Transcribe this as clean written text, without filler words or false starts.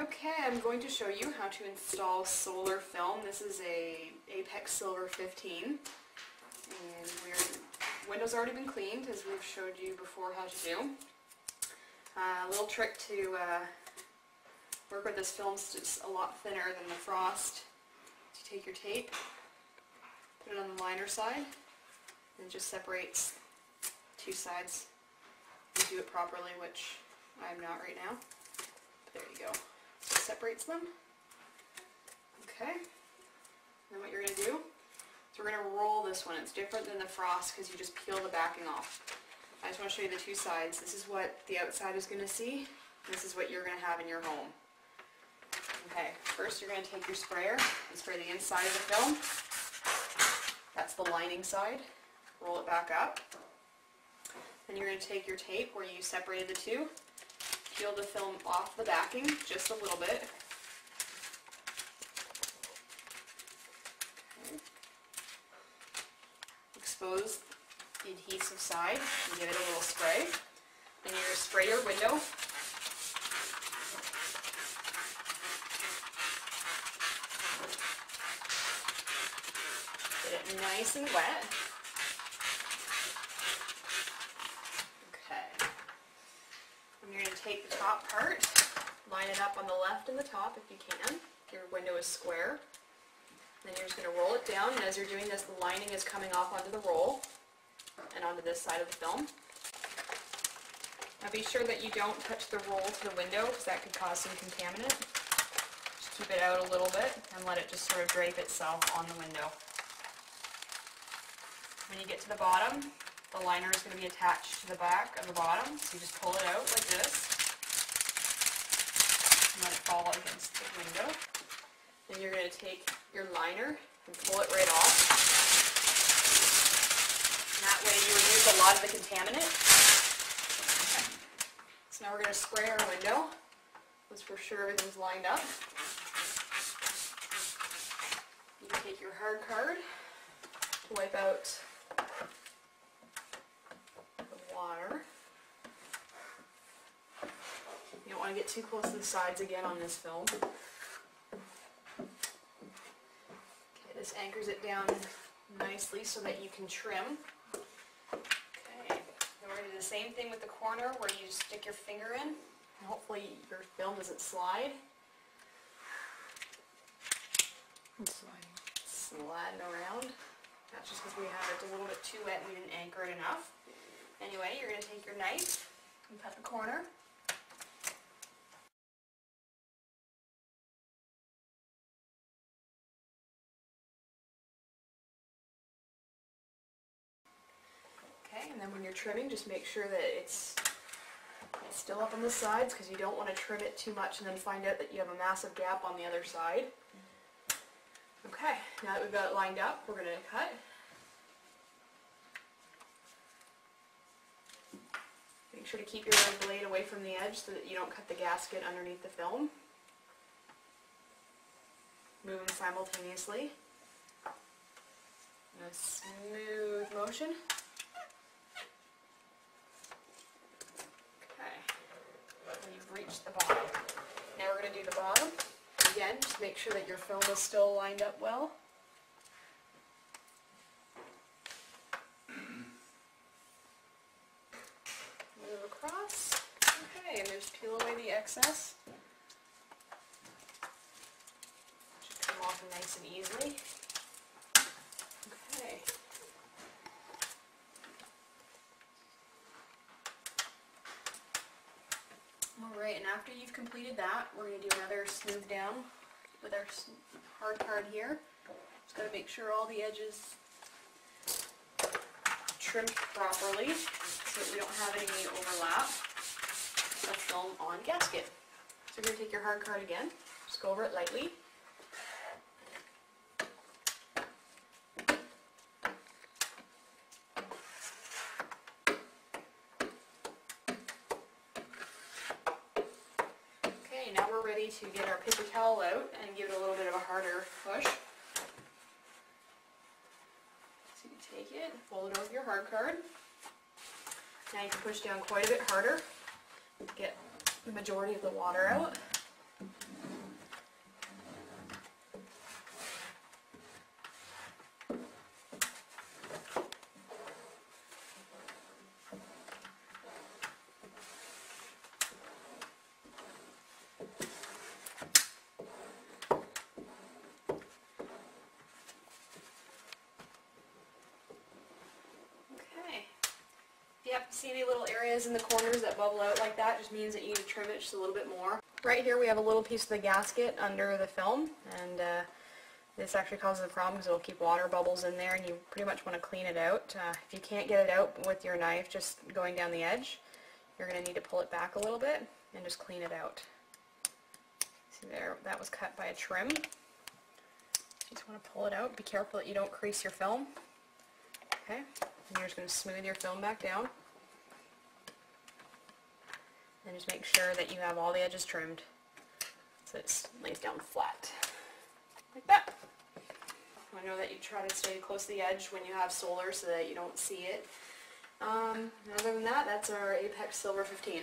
Okay, I'm going to show you how to install solar film. This is a Apex Silver 15, and Window's already been cleaned, as we've showed you before how to do. A little trick to work with this film is just a lot thinner than the frost. So you take your tape, put it on the liner side, and it just separates two sides. You do it properly, which I'm not right now. There you go. So it separates them. Okay. Then what you're going to do is we're going to roll this one. It's different than the frost because you just peel the backing off. I just want to show you the two sides. This is what the outside is going to see. This is what you're going to have in your home. Okay, first you're going to take your sprayer and spray the inside of the film. That's the lining side. Roll it back up. Then you're going to take your tape where you separated the two. Peel the film off the backing just a little bit. Okay. Expose the adhesive side and give it a little spray. Then you're going to spray your window. Get it nice and wet. You're going to take the top part, line it up on the left and the top if you can. Your window is square. Then you're just going to roll it down, and as you're doing this, the lining is coming off onto the roll and onto this side of the film. Now be sure that you don't touch the roll to the window because that could cause some contaminant. Just keep it out a little bit and let it just sort of drape itself on the window. When you get to the bottom, the liner is going to be attached to the back of the bottom, so you just pull it out like this and let it fall against the window. Then you're going to take your liner and pull it right off. And that way you remove a lot of the contaminant. Okay. So now we're going to spray our window. Let's for sure everything's lined up. You can take your hard card to wipe out water. You don't want to get too close to the sides again on this film. Okay, this anchors it down nicely so that you can trim. Okay, then we're going to do the same thing with the corner where you stick your finger in and hopefully your film doesn't slide. It's sliding. Sliding around. That's just because we have it a little bit too wet and we didn't anchor it enough. Anyway, you're going to take your knife and cut the corner. Okay, and then when you're trimming, just make sure that it's still up on the sides because you don't want to trim it too much and then find out that you have a massive gap on the other side. Okay, now that we've got it lined up, we're going to cut. Make sure to keep your blade away from the edge so that you don't cut the gasket underneath the film. Move them simultaneously in a smooth motion. Okay, and you've reached the bottom. Now we're going to do the bottom. Again, just make sure that your film is still lined up well. Move across. Okay, and just peel away the excess. Should come off nice and easily. Okay. Alright, and after you've completed that, we're going to do another smooth down with our hard card here. Just got to make sure all the edges trimmed properly so that we don't have any overlap of film on gasket. So you're going to take your hard card again, just go over it lightly. Okay, now we're ready to get our paper towel out and give it a little bit of a harder push. So you take it, fold it over your hard card. Now you can push down quite a bit harder, get the majority of the water out. If you have to see any little areas in the corners that bubble out like that, just means that you need to trim it just a little bit more. Right here we have a little piece of the gasket under the film, and this actually causes a problem because it'll keep water bubbles in there, and you pretty much want to clean it out. If you can't get it out with your knife just going down the edge, you're going to need to pull it back a little bit and just clean it out. See there, that was cut by a trim. Just want to pull it out. Be careful that you don't crease your film. Okay, and you're just going to smooth your film back down. And just make sure that you have all the edges trimmed so it lays down flat. Like that. I know that you try to stay close to the edge when you have solar so that you don't see it. Other than that, that's our Apex Silver 15.